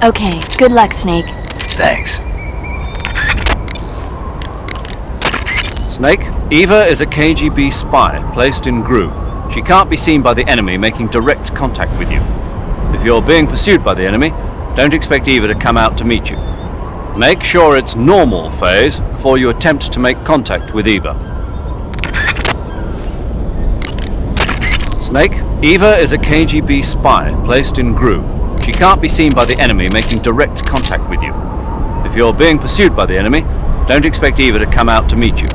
Okay, good luck, Snake. Thanks. Snake, Eva is a KGB spy placed in GRU. She can't be seen by the enemy making direct contact with you. If you're being pursued by the enemy, don't expect Eva to come out to meet you. Make sure it's normal phase before you attempt to make contact with Eva. Snake, Eva is a KGB spy placed in GRU. She can't be seen by the enemy making direct contact with you. If you're being pursued by the enemy, don't expect Eva to come out to meet you.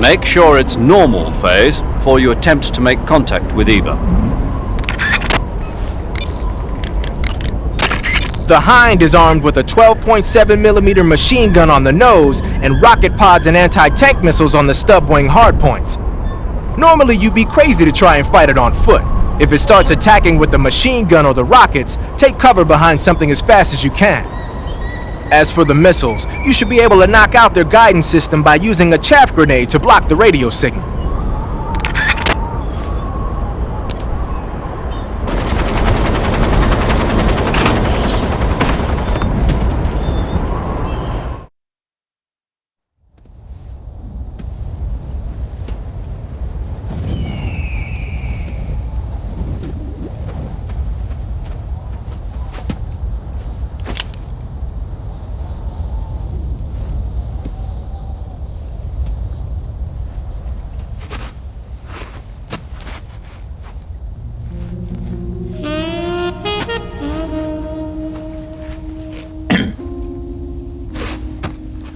Make sure it's normal phase before you attempt to make contact with Eva. The Hind is armed with a 12.7mm machine gun on the nose and rocket pods and anti-tank missiles on the stub-wing hardpoints. Normally you'd be crazy to try and fight it on foot. If it starts attacking with the machine gun or the rockets, take cover behind something as fast as you can. As for the missiles, you should be able to knock out their guidance system by using a chaff grenade to block the radio signal.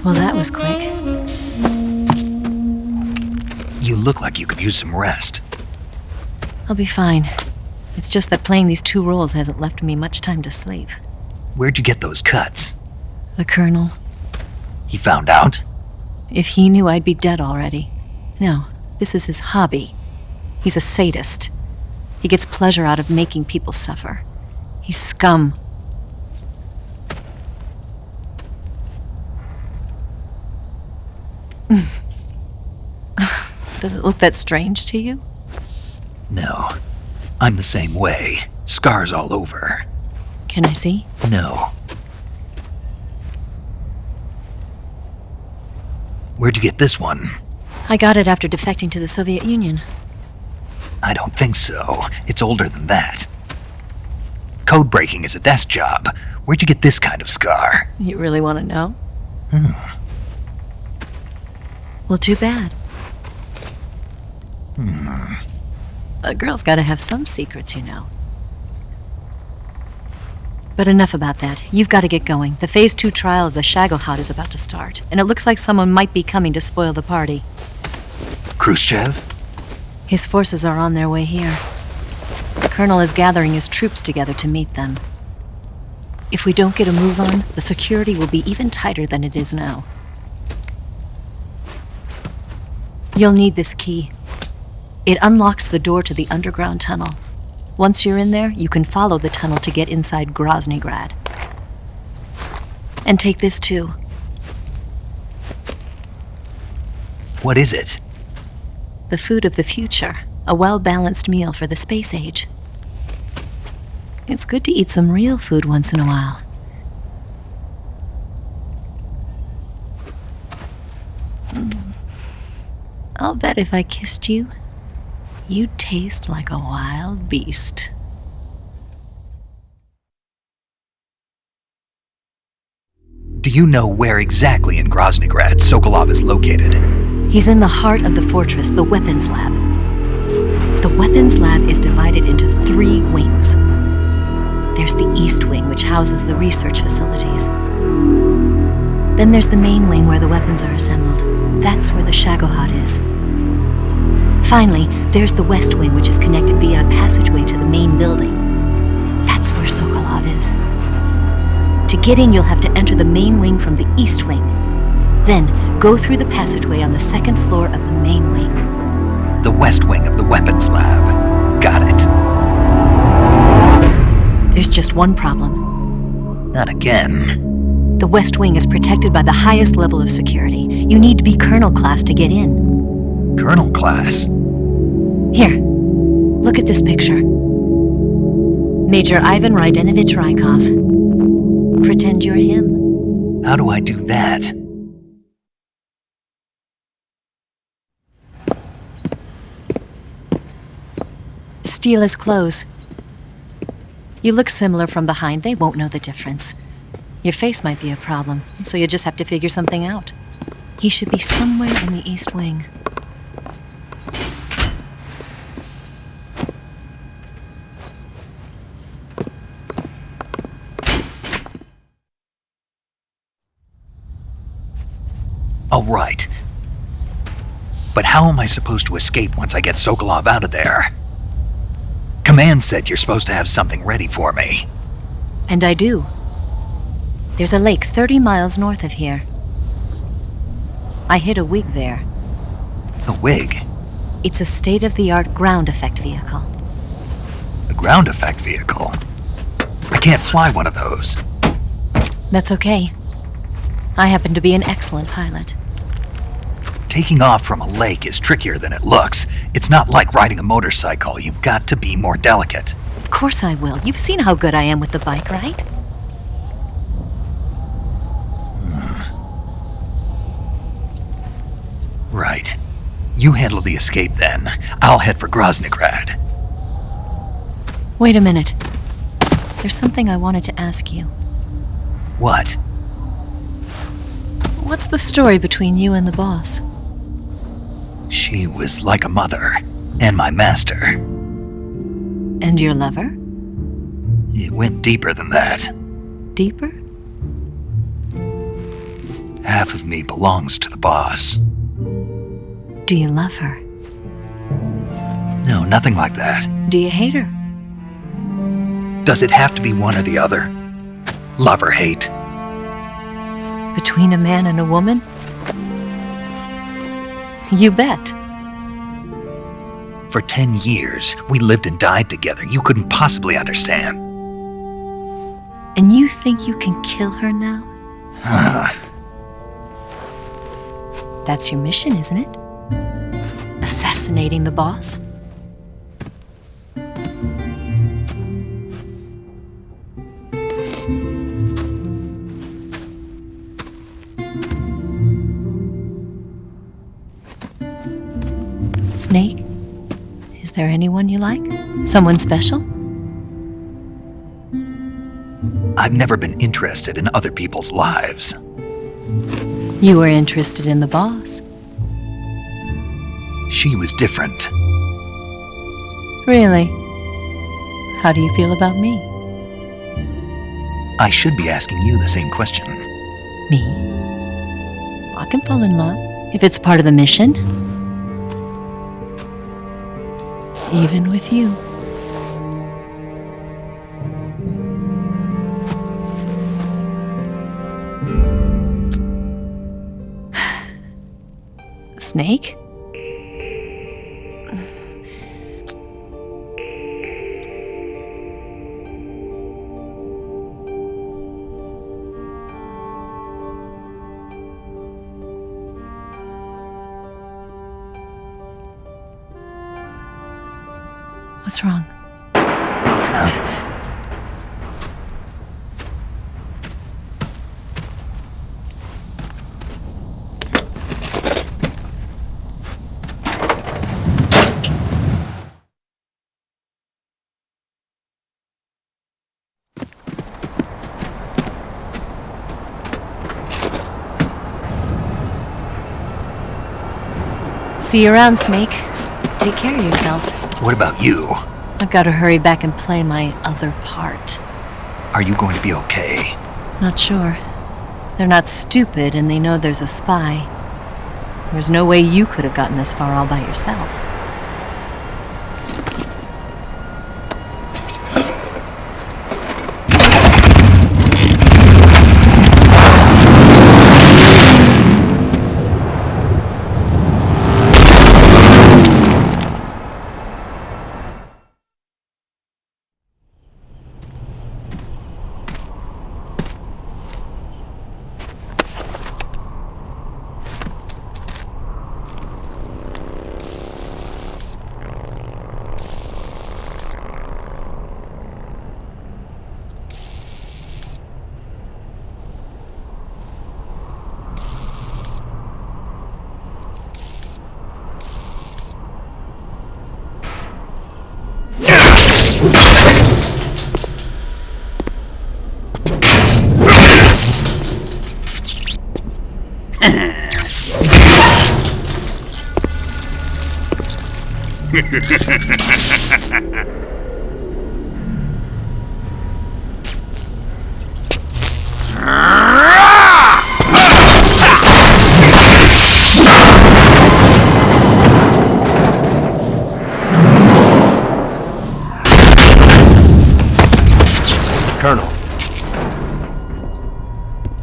Well, that was quick. You look like you could use some rest. I'll be fine. It's just that playing these two roles hasn't left me much time to sleep. Where'd you get those cuts? The Colonel. He found out? If he knew, I'd be dead already. No, this is his hobby. He's a sadist. He gets pleasure out of making people suffer. He's scum. Does it look that strange to you? No. I'm the same way. Scars all over. Can I see? No. Where'd you get this one? I got it after defecting to the Soviet Union. I don't think so. It's older than that. Code breaking is a desk job. Where'd you get this kind of scar? You really want to know? Well, too bad. A girl's gotta have some secrets, you know. But enough about that. You've got to get going. The Phase 2 trial of the Shagohod is about to start, and it looks like someone might be coming to spoil the party. Khrushchev? His forces are on their way here. The Colonel is gathering his troops together to meet them. If we don't get a move on, the security will be even tighter than it is now. You'll need this key. It unlocks the door to the underground tunnel. Once you're in there, you can follow the tunnel to get inside Groznygrad. And take this too. What is it? The food of the future. A well-balanced meal for the space age. It's good to eat some real food once in a while. I'll bet if I kissed you, you'd taste like a wild beast. Do you know where exactly in Groznygrad Sokolov is located? He's in the heart of the fortress, the weapons lab. The weapons lab is divided into 3 wings. There's the East Wing, which houses the research facilities. Then there's the main wing where the weapons are assembled. That's where the Shagohod is. Finally, there's the West Wing, which is connected via a passageway to the main building. That's where Sokolov is. To get in, you'll have to enter the main wing from the East Wing. Then, go through the passageway on the 2nd floor of the main wing. The West Wing of the weapons lab. Got it. There's just one problem. Not again. The West Wing is protected by the highest level of security. You need to be Colonel class to get in. Colonel class? Here, look at this picture. Major Ivan Rydenovich Rykov. Pretend you're him. How do I do that? Steal his clothes. You look similar from behind. They won't know the difference. Your face might be a problem, so you just have to figure something out. He should be somewhere in the East Wing. Oh, right. But how am I supposed to escape once I get Sokolov out of there? Command said you're supposed to have something ready for me. And I do. There's a lake 30 miles north of here. I hid a wig there. A wig? It's a state-of-the-art ground effect vehicle. A ground effect vehicle? I can't fly one of those. That's okay. I happen to be an excellent pilot. Taking off from a lake is trickier than it looks. It's not like riding a motorcycle. You've got to be more delicate. Of course I will. You've seen how good I am with the bike, right? Right. You handle the escape then. I'll head for Groznygrad. Wait a minute. There's something I wanted to ask you. What? What's the story between you and the boss? She was like a mother, and my master. And your lover? It went deeper than that. Deeper? Half of me belongs to the boss. Do you love her? No, nothing like that. Do you hate her? Does it have to be one or the other? Love or hate? Between a man and a woman? You bet. For 10 years, we lived and died together. You couldn't possibly understand. And you think you can kill her now? That's your mission, isn't it? Assassinating the boss? Snake? Is there anyone you like? Someone special? I've never been interested in other people's lives. You were interested in the boss. She was different. Really? How do you feel about me? I should be asking you the same question. Me? I can fall in love if it's part of the mission. Even with you. Snake? What's wrong? See you around, Snake. Take care of yourself. What about you? I've got to hurry back and play my other part. Are you going to be okay? Not sure. They're not stupid and they know there's a spy. There's no way you could have gotten this far all by yourself. Colonel.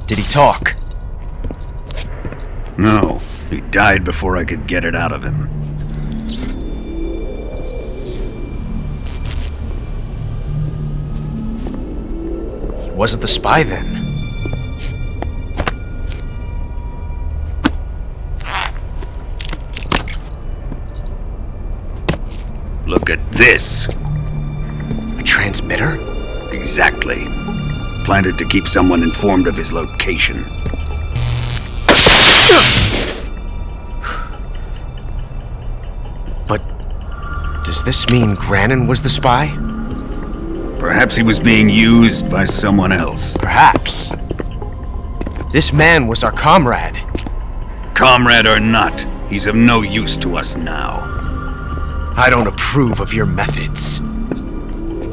Did he talk? No, he died before I could get it out of him. He wasn't the spy then. Look at this. A transmitter? Exactly. Planted to keep someone informed of his location. But does this mean Grannon was the spy? Perhaps he was being used by someone else. Perhaps. This man was our comrade. Comrade or not, he's of no use to us now. I don't approve of your methods.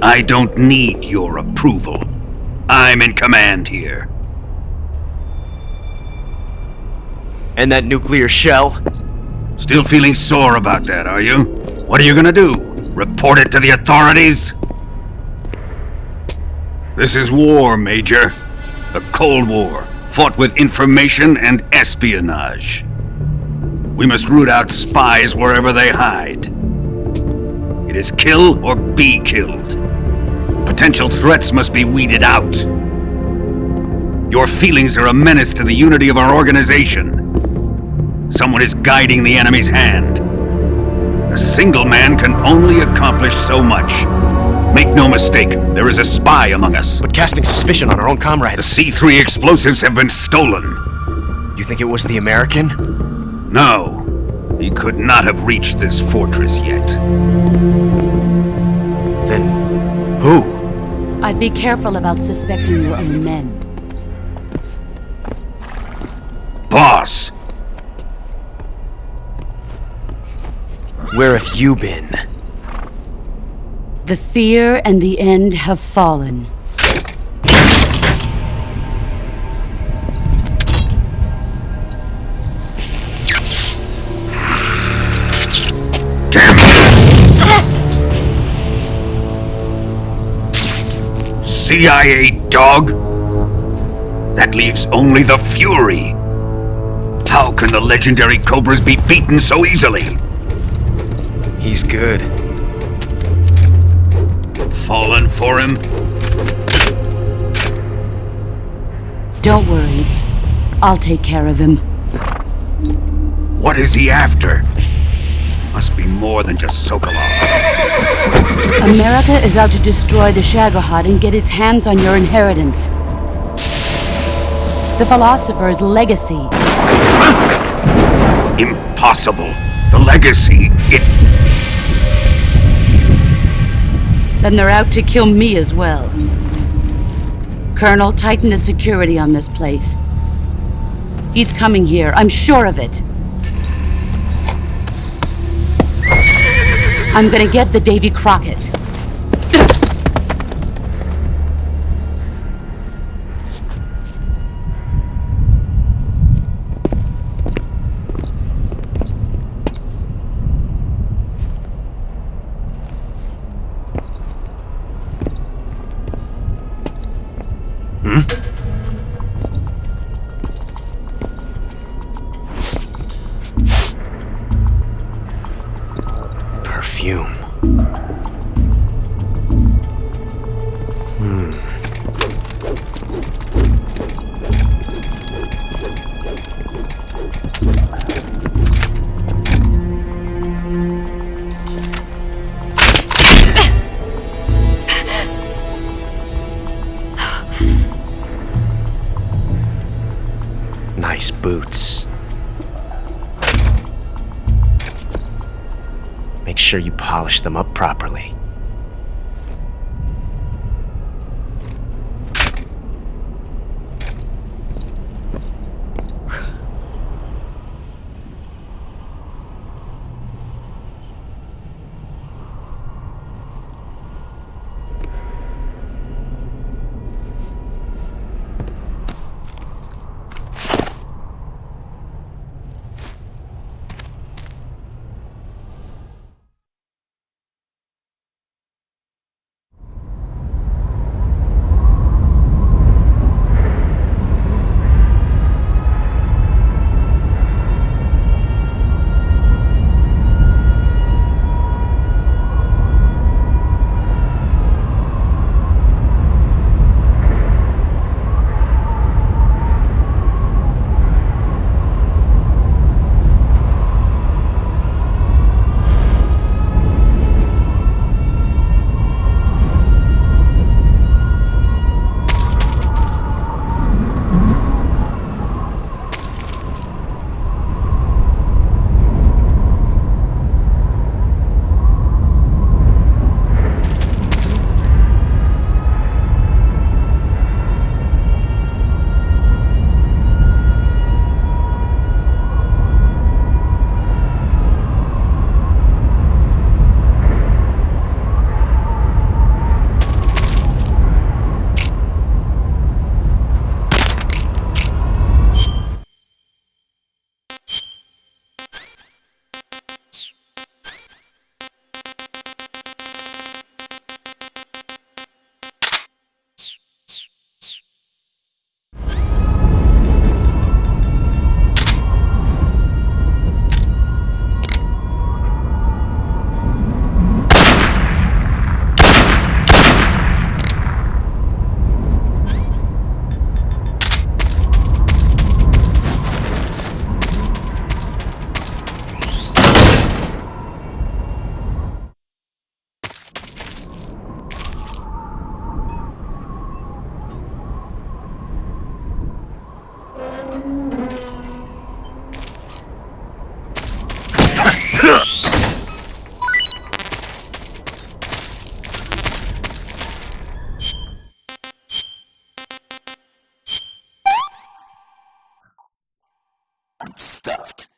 I don't need your approval. I'm in command here. And that nuclear shell? Still feeling sore about that, are you? What are you gonna do? Report it to the authorities? This is war, Major. A Cold War, fought with information and espionage. We must root out spies wherever they hide. It is kill or be killed. Potential threats must be weeded out. Your feelings are a menace to the unity of our organization. Someone is guiding the enemy's hand. A single man can only accomplish so much. Make no mistake, there is a spy among us. But casting suspicion on our own The comrades. C3 explosives have been stolen. You think it was the American? No, he could not have reached this fortress yet. Then who? I'd be careful about suspecting your own men. Boss! Where have you been? The fear and the end have fallen. Damn it! CIA dog? That leaves only the Fury. How can the legendary Cobras be beaten so easily? He's good. Fallen for him? Don't worry. I'll take care of him. What is he after? Must be more than just Sokolov. America is out to destroy the Shagohod and get its hands on your inheritance. The philosopher's legacy. Impossible. The legacy, Then they're out to kill me as well. Colonel, tighten the security on this place. He's coming here, I'm sure of it. I'm gonna get the Davy Crockett. Perfume. Nice boots. Make sure you polish them up properly. stopped.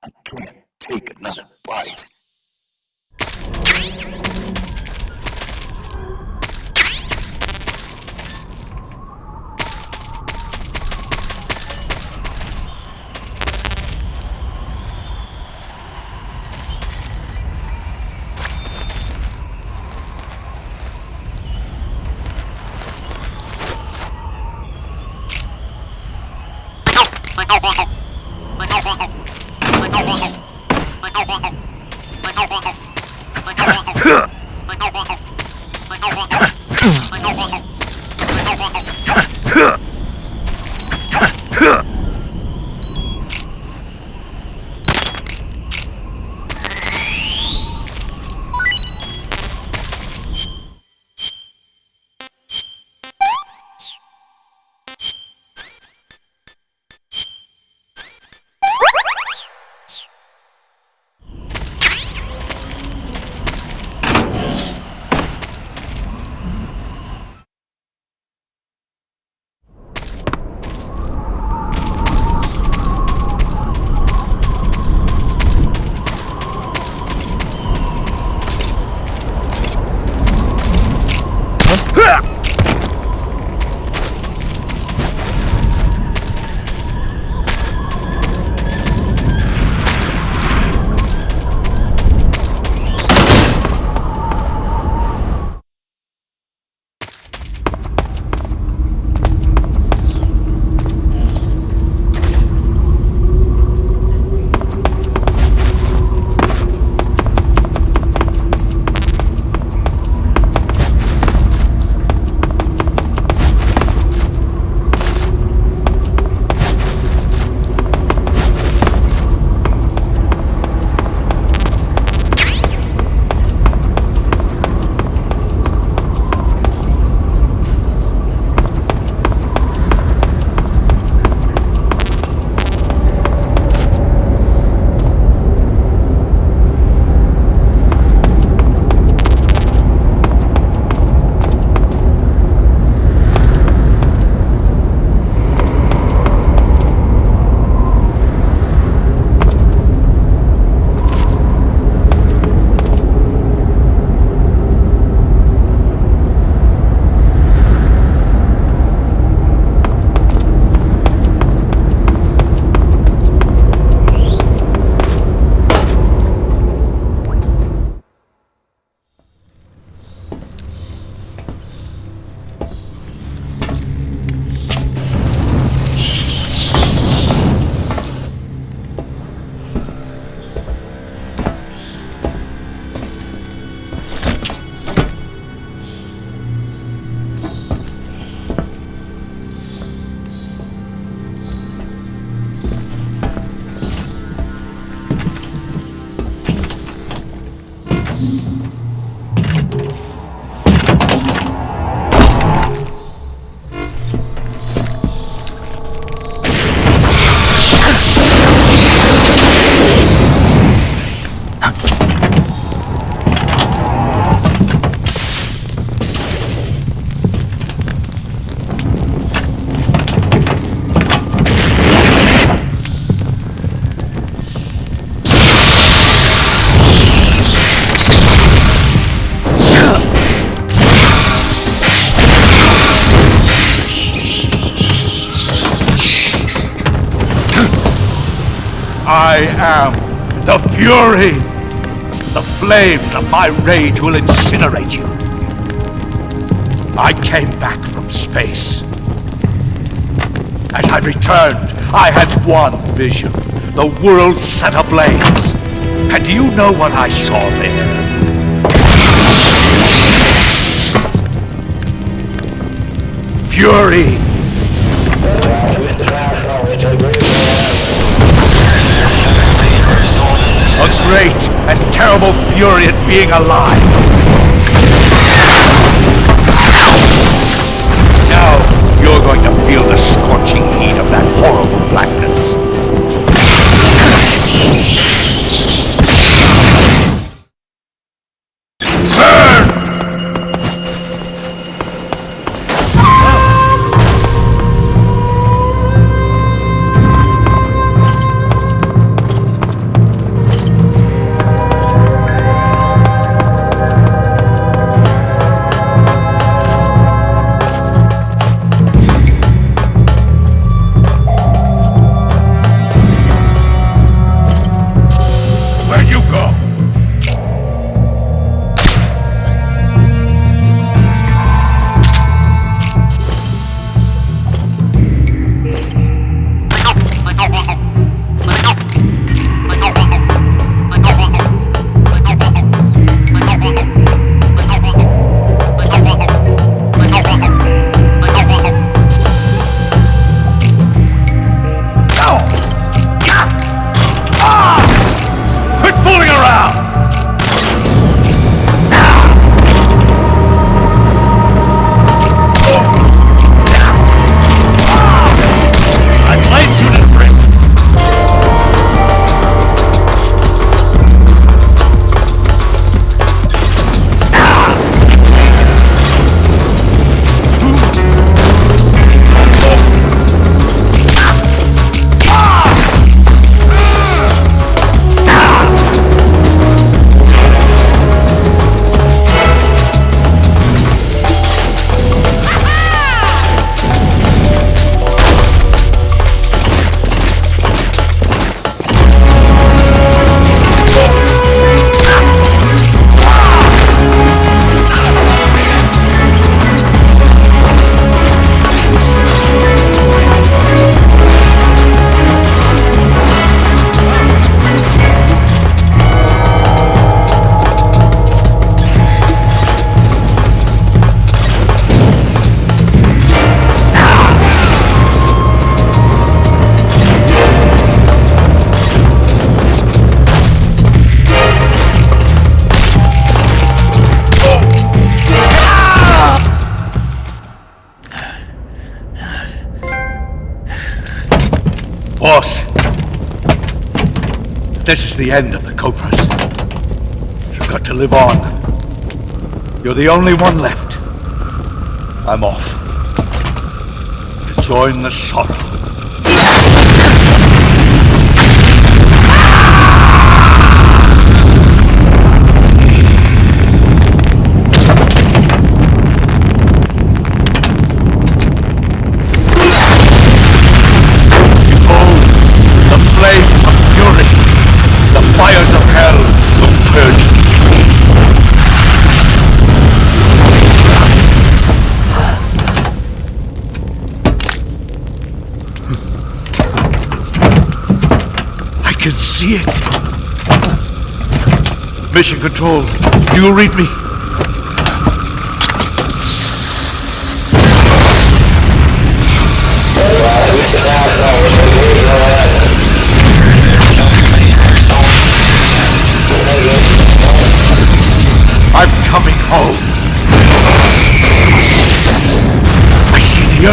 I can't take another bite. I am the Fury! The flames of my rage will incinerate you. I came back from space. As I returned, I had one vision. The world set ablaze. And do you know what I saw there? Fury! A great and terrible fury at being alive. Now you're going to feel the scorching heat of that horrible blackness. Boss, this is the end of the Cobras. You've got to live on. You're the only one left. I'm off. To join the sorrow. Fires of hell will purge me. I can see it. Mission Control, do you read me? I'm coming home. I see the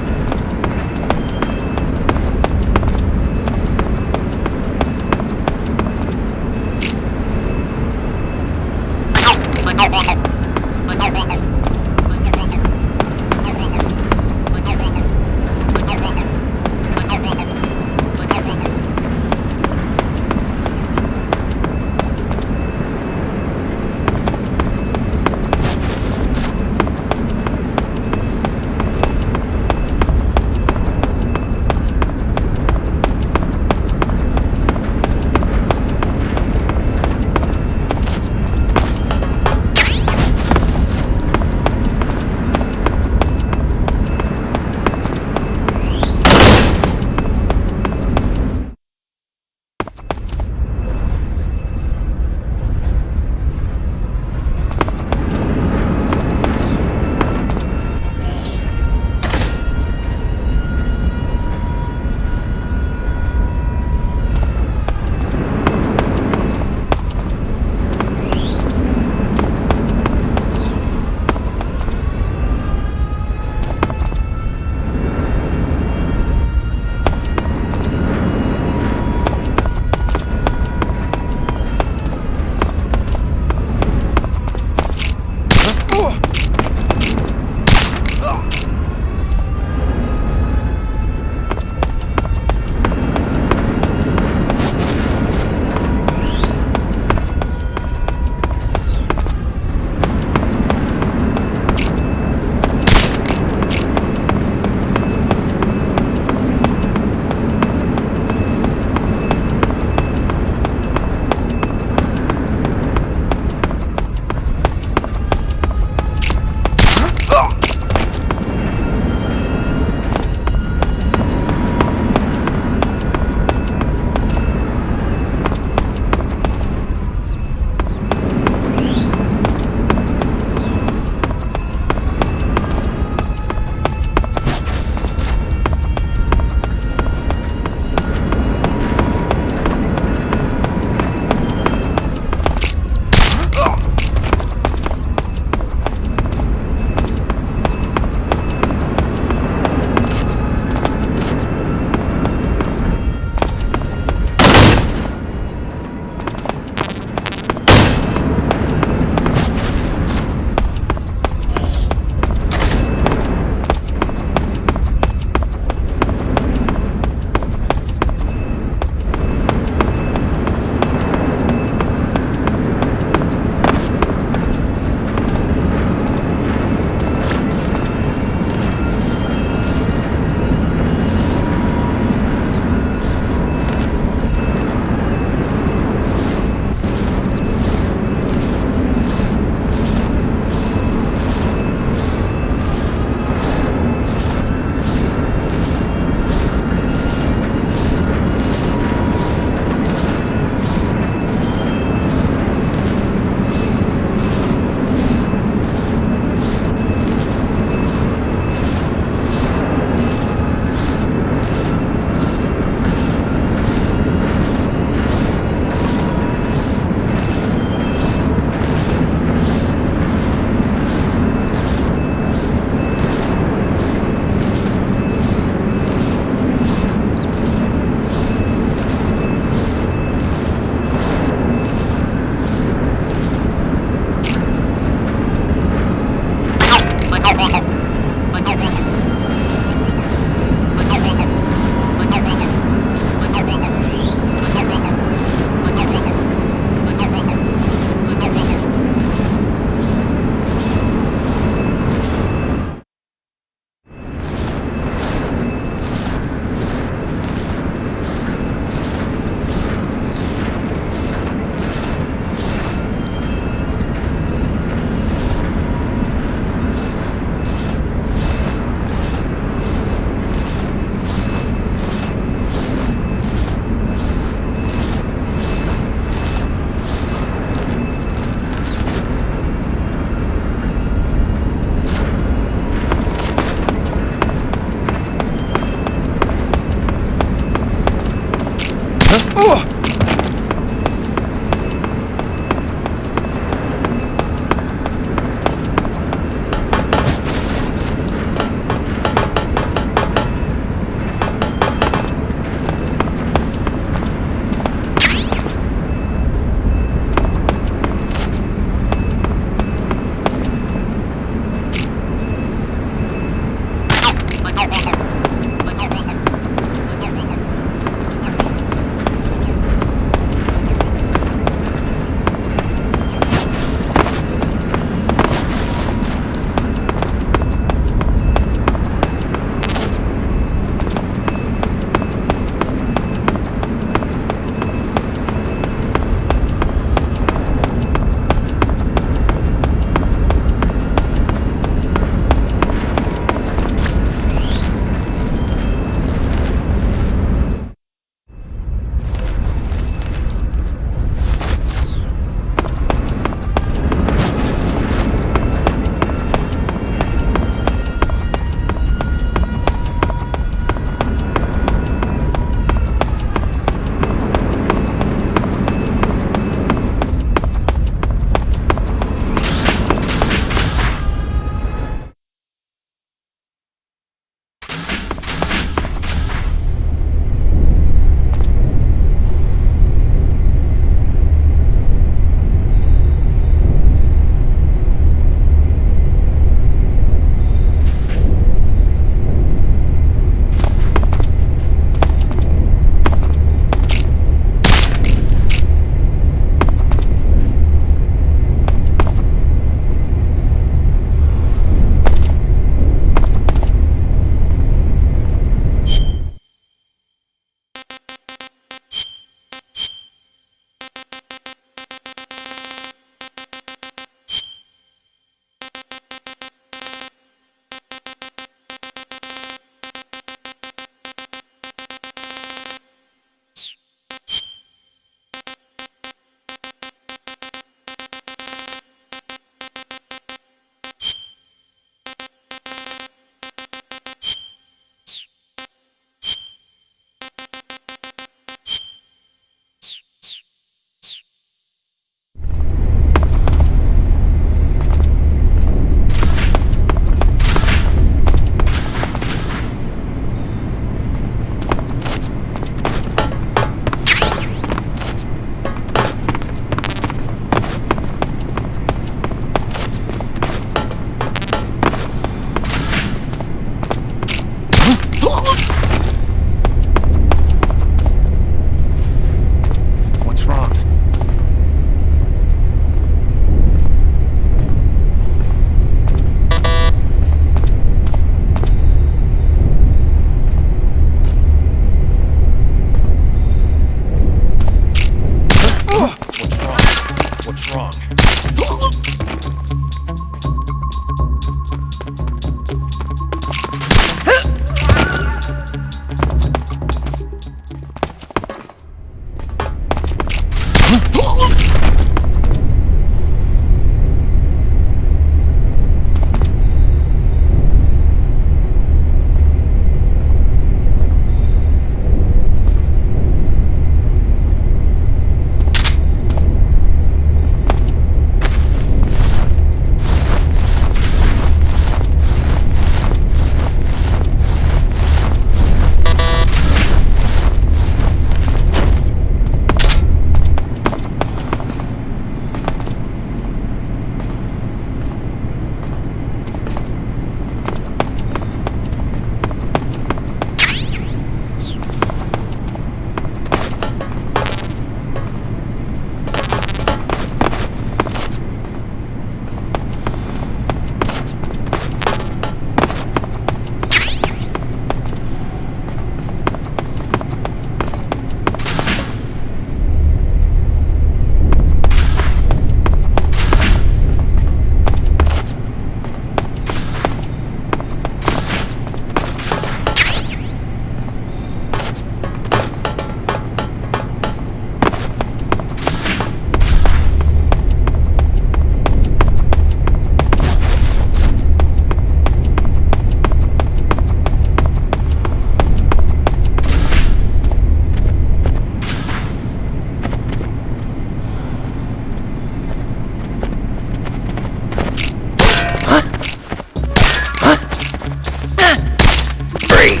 Freeze!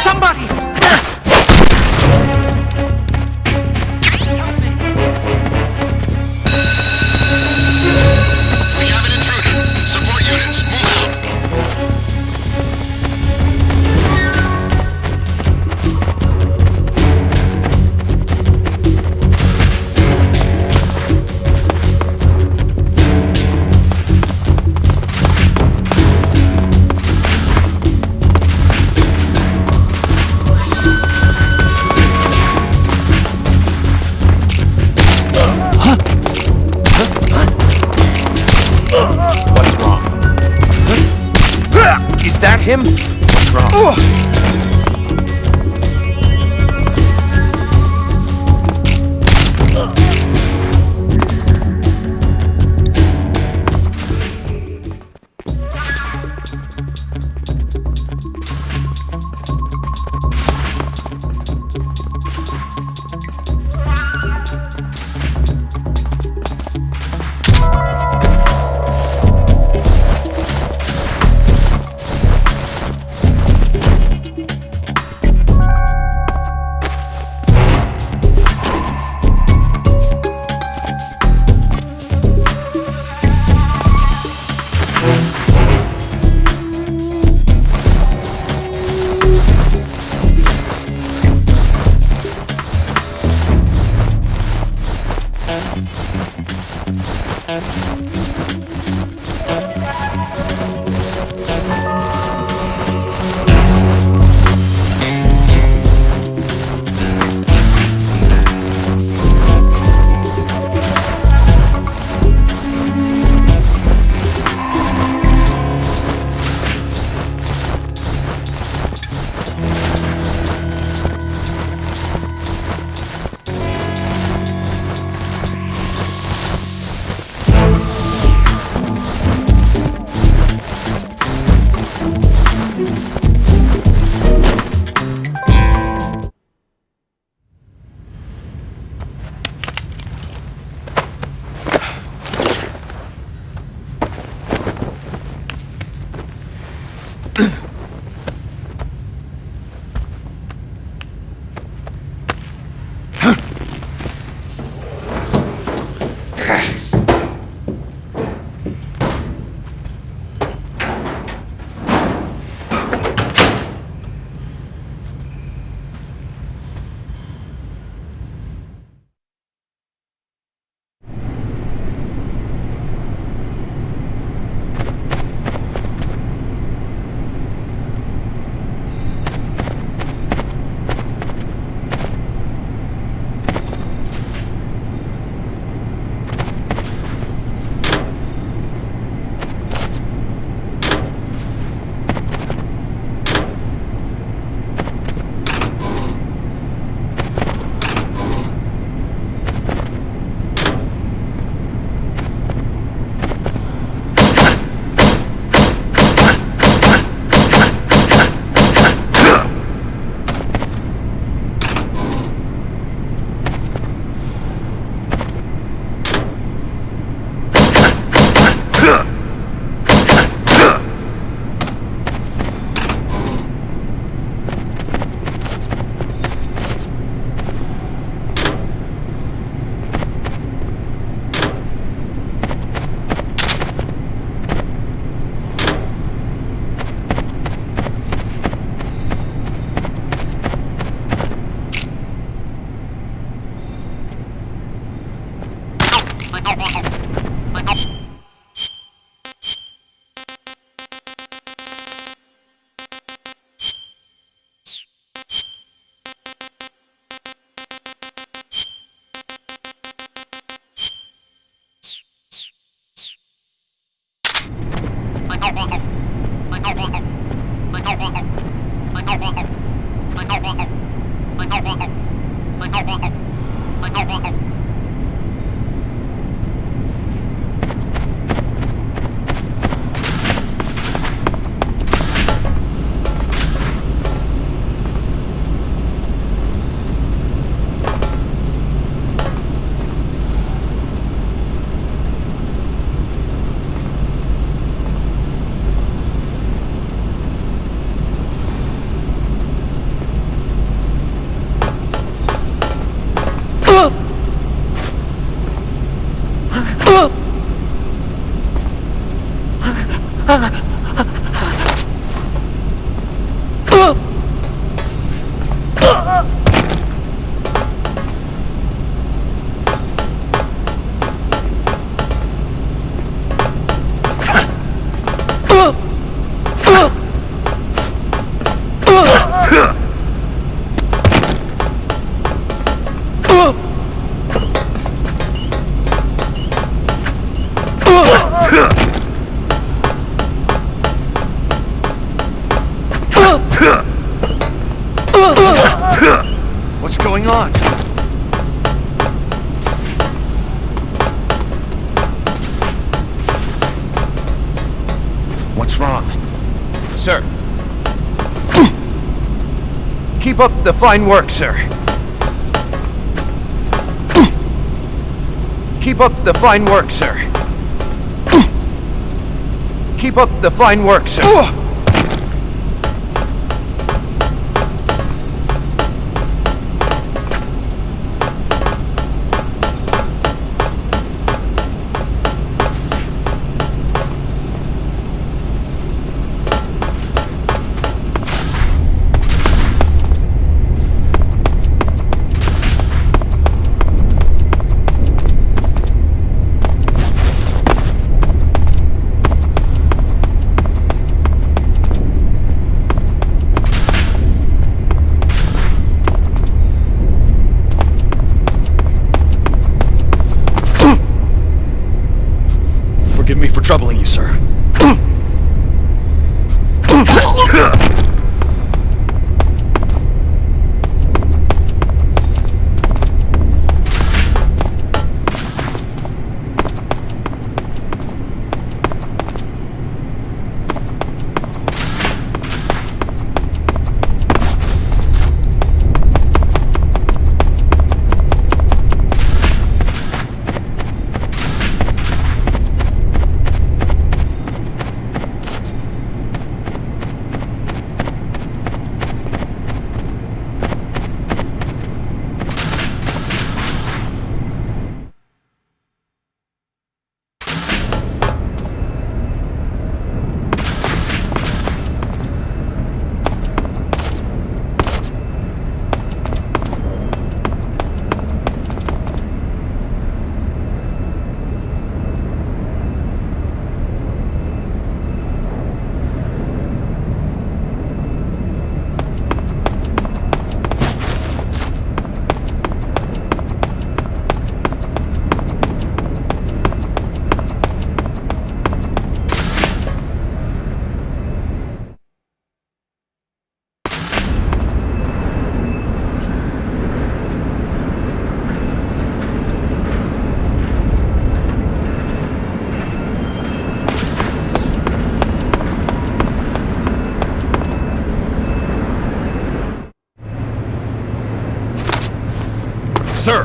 Somebody! We have an intruder. Support units, move out. What's wrong? Is that him? What's wrong? What's going on? What's wrong? Sir. Keep up the fine work, sir. Keep up the fine work, sir. Keep up the fine work, sir. Forgive me for troubling you, sir. Sir!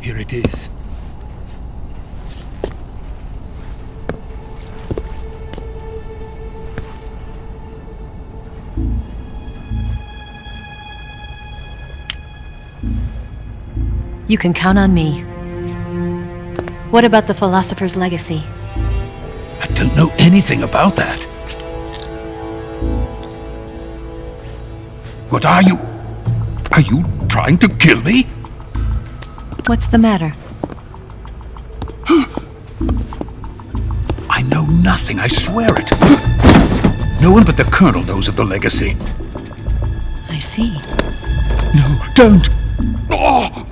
Here it is. You can count on me. What about the philosopher's legacy? I don't know anything about that. What are you? Are you trying to kill me? What's the matter? I know nothing, I swear it. No one but the Colonel knows of the legacy. I see. No, don't! Oh!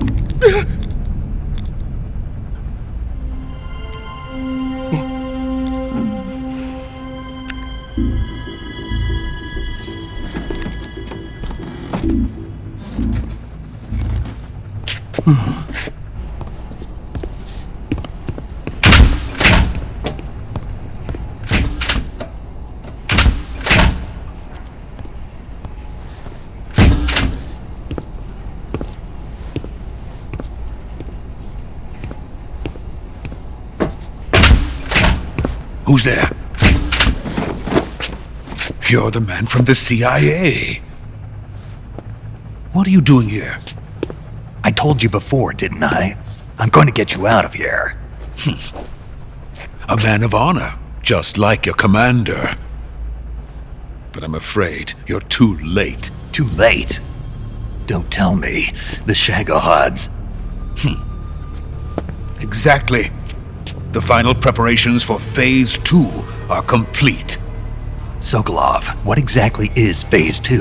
Who's there? You're the man from the CIA. What are you doing here? I told you before, didn't I? I'm going to get you out of here. A man of honor. just like your commander. But I'm afraid you're too late. Too late? Don't tell me. The Shagohods. Exactly. The final preparations for Phase 2 are complete. Sokolov, what exactly is Phase 2?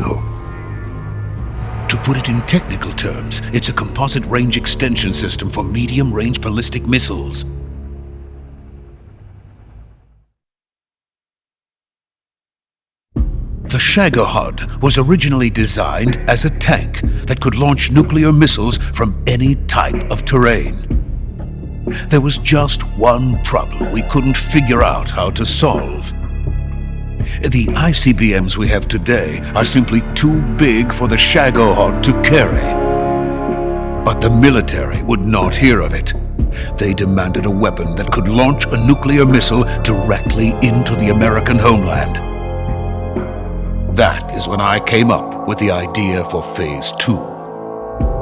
To put it in technical terms, it's a composite range extension system for medium-range ballistic missiles. The Shagohod was originally designed as a tank that could launch nuclear missiles from any type of terrain. There was just one problem we couldn't figure out how to solve. The ICBMs we have today are simply too big for the Shagohod to carry. But the military would not hear of it. They demanded a weapon that could launch a nuclear missile directly into the American homeland. That is when I came up with the idea for Phase 2.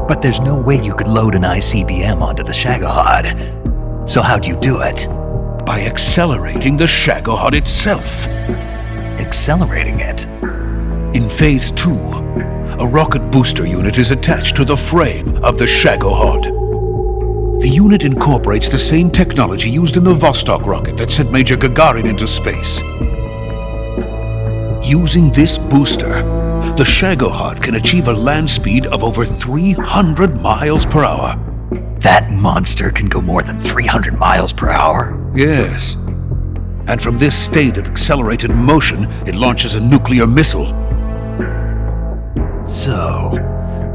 But there's no way you could load an ICBM onto the Shagohod. So how'd you do it? By accelerating the Shagohod itself. Accelerating it? In Phase 2, a rocket booster unit is attached to the frame of the Shagohod. The unit incorporates the same technology used in the Vostok rocket that sent Major Gagarin into space. Using this booster, the Shagohod can achieve a land speed of over 300 miles per hour. That monster can go more than 300 miles per hour? Yes. And from this state of accelerated motion, it launches a nuclear missile. So,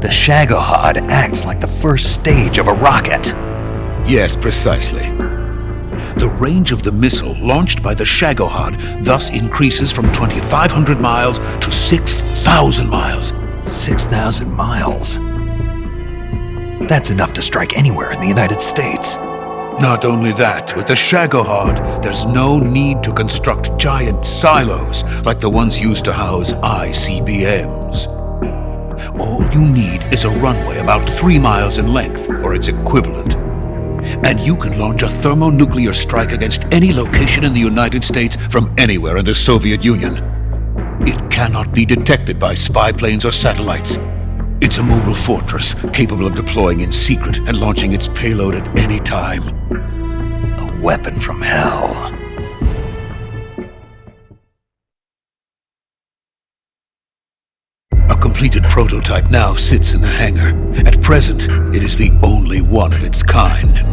the Shagohod acts like the first stage of a rocket. Yes, precisely. The range of the missile launched by the Shagohod thus increases from 2,500 miles to 6,000 miles. 6,000 miles? That's enough to strike anywhere in the United States. Not only that, with the Shagohod, there's no need to construct giant silos like the ones used to house ICBMs. All you need is a runway about 3 miles in length, or its equivalent. And you can launch a thermonuclear strike against any location in the United States from anywhere in the Soviet Union. It cannot be detected by spy planes or satellites. It's a mobile fortress capable of deploying in secret and launching its payload at any time. A weapon from hell. A completed prototype now sits in the hangar. At present, it is the only one of its kind.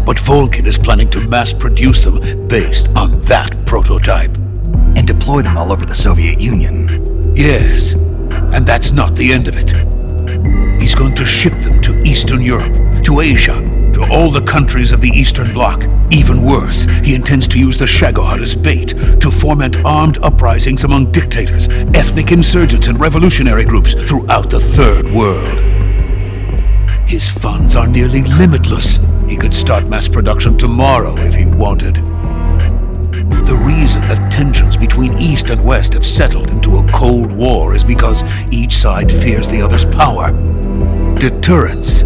But Volgin is planning to mass produce them based on that prototype. And deploy them all over the Soviet Union. Yes, and that's not the end of it. He's going to ship them to Eastern Europe, to Asia, to all the countries of the Eastern Bloc. Even worse, he intends to use the Shagohod as bait to foment armed uprisings among dictators, ethnic insurgents, and revolutionary groups throughout the Third World. His funds are nearly limitless. He could start mass production tomorrow if he wanted. The reason that tensions between East and West have settled into a Cold War is because each side fears the other's power. Deterrence.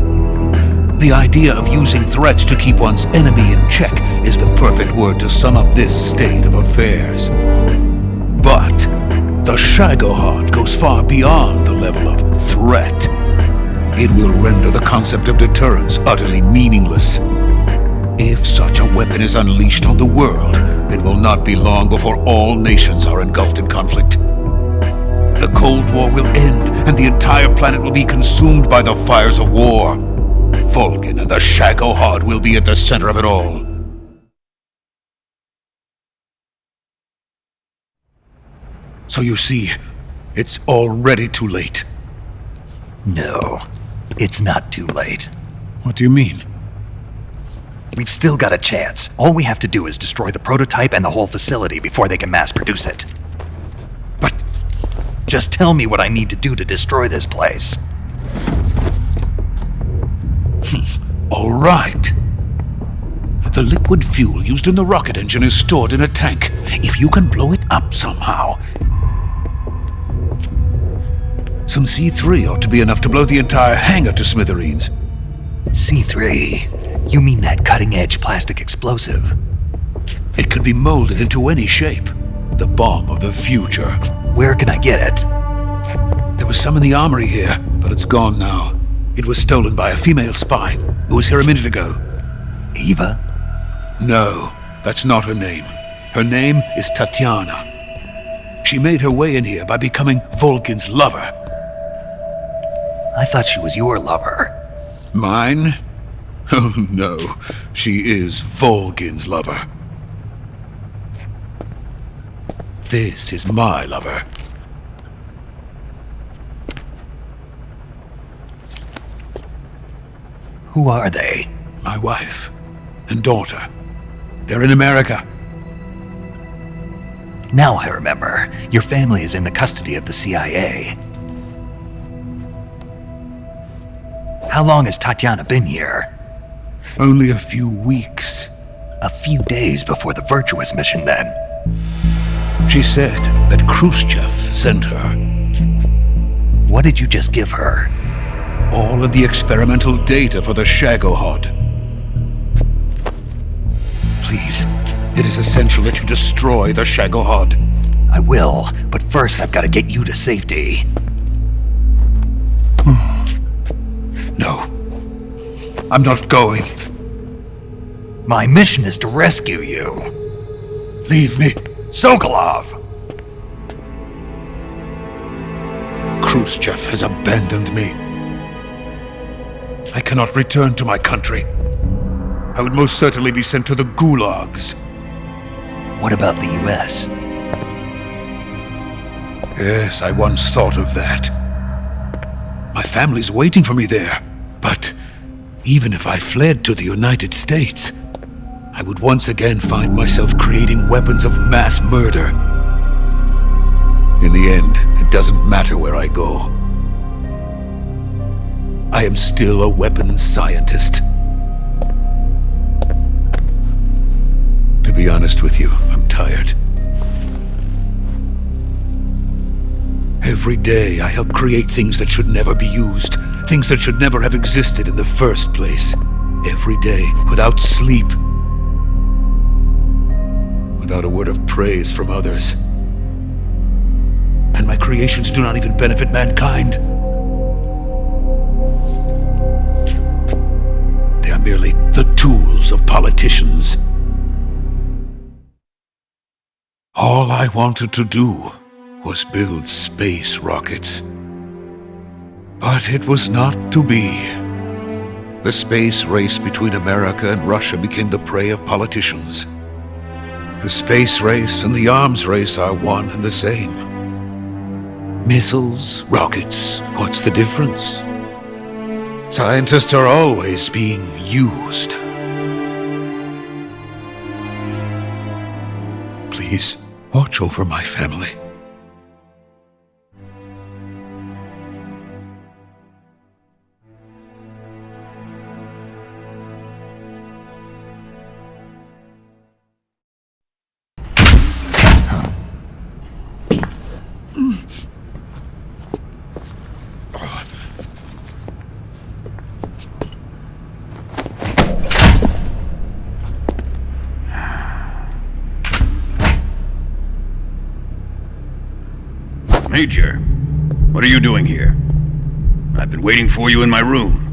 The idea of using threats to keep one's enemy in check is the perfect word to sum up this state of affairs. But the Shagohod goes far beyond the level of threat. It will render the concept of deterrence utterly meaningless. If such a weapon is unleashed on the world, it will not be long before all nations are engulfed in conflict. The Cold War will end, and the entire planet will be consumed by the fires of war. Volgin and the Shagohod will be at the center of it all. So you see, it's already too late. No, it's not too late. What do you mean? We've still got a chance. All we have to do is destroy the prototype and the whole facility before they can mass produce it. But just tell me what I need to do to destroy this place. All right. The liquid fuel used in the rocket engine is stored in a tank. If you can blow it up somehow, some C3 ought to be enough to blow the entire hangar to smithereens. C3? You mean that cutting-edge plastic explosive? It could be molded into any shape. The bomb of the future. Where can I get it? There was some in the armory here, but it's gone now. It was stolen by a female spy who was here a minute ago. Eva? No, that's not her name. Her name is Tatiana. She made her way in here by becoming Volgin's lover. I thought she was your lover. Mine? Oh no, she is Volgin's lover. This is my lover. Who are they? My wife and daughter. They're in America. Now I remember. Your family is in the custody of the CIA. How long has Tatiana been here? Only a few weeks. A few days before the Virtuous mission, then. She said that Khrushchev sent her. What did you just give her? All of the experimental data for the Shagohod. Please, it is essential that you destroy the Shagohod. I will, but first I've got to get you to safety. No, I'm not going. My mission is to rescue you. Leave me. Sokolov! Khrushchev has abandoned me. I cannot return to my country. I would most certainly be sent to the gulags. What about the US? Yes, I once thought of that. My family's waiting for me there. But even if I fled to the United States, I would once again find myself creating weapons of mass murder. In the end, it doesn't matter where I go. I am still a weapons scientist. To be honest with you, I'm tired. Every day I help create things that should never be used, things that should never have existed in the first place. Every day, without sleep. Without a word of praise from others. And my creations do not even benefit mankind. They are merely the tools of politicians. All I wanted to do was build space rockets. But it was not to be. The space race between America and Russia became the prey of politicians. The space race and the arms race are one and the same. Missiles, rockets, what's the difference? Scientists are always being used. Please, watch over my family. Major, what are you doing here? I've been waiting for you in my room.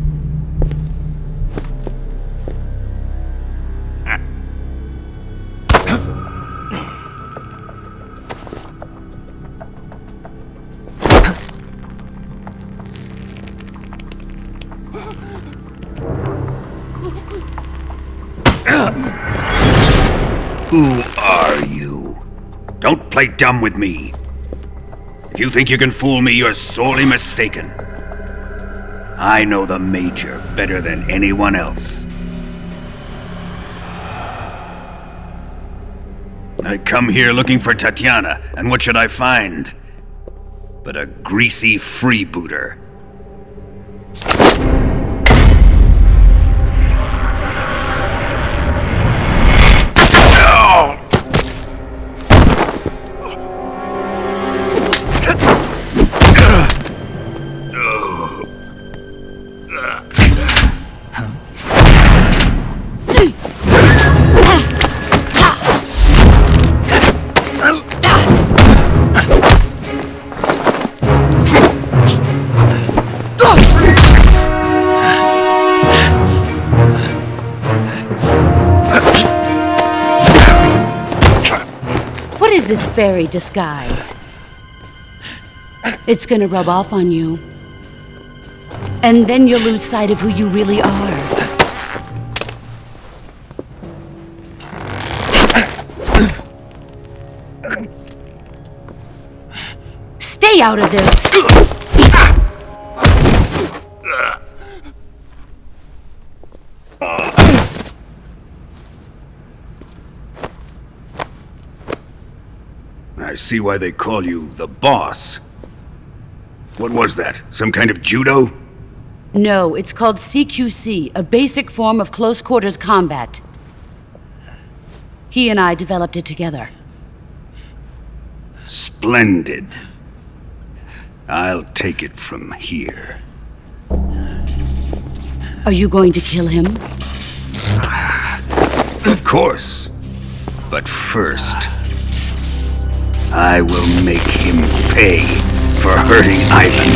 Who are you? Don't play dumb with me. If you think you can fool me, you're sorely mistaken. I know the Major better than anyone else. I come here looking for Tatiana, and what should I find? But a greasy freebooter. this fairy disguise. It's gonna rub off on you. And then you'll lose sight of who you really are. Stay out of this! I see why they call you the boss. What was that? Some kind of judo? No, it's called CQC, a basic form of close quarters combat. He and I developed it together. Splendid. I'll take it from here. Are you going to kill him? Of course. But first, I will make him pay for hurting Ivan.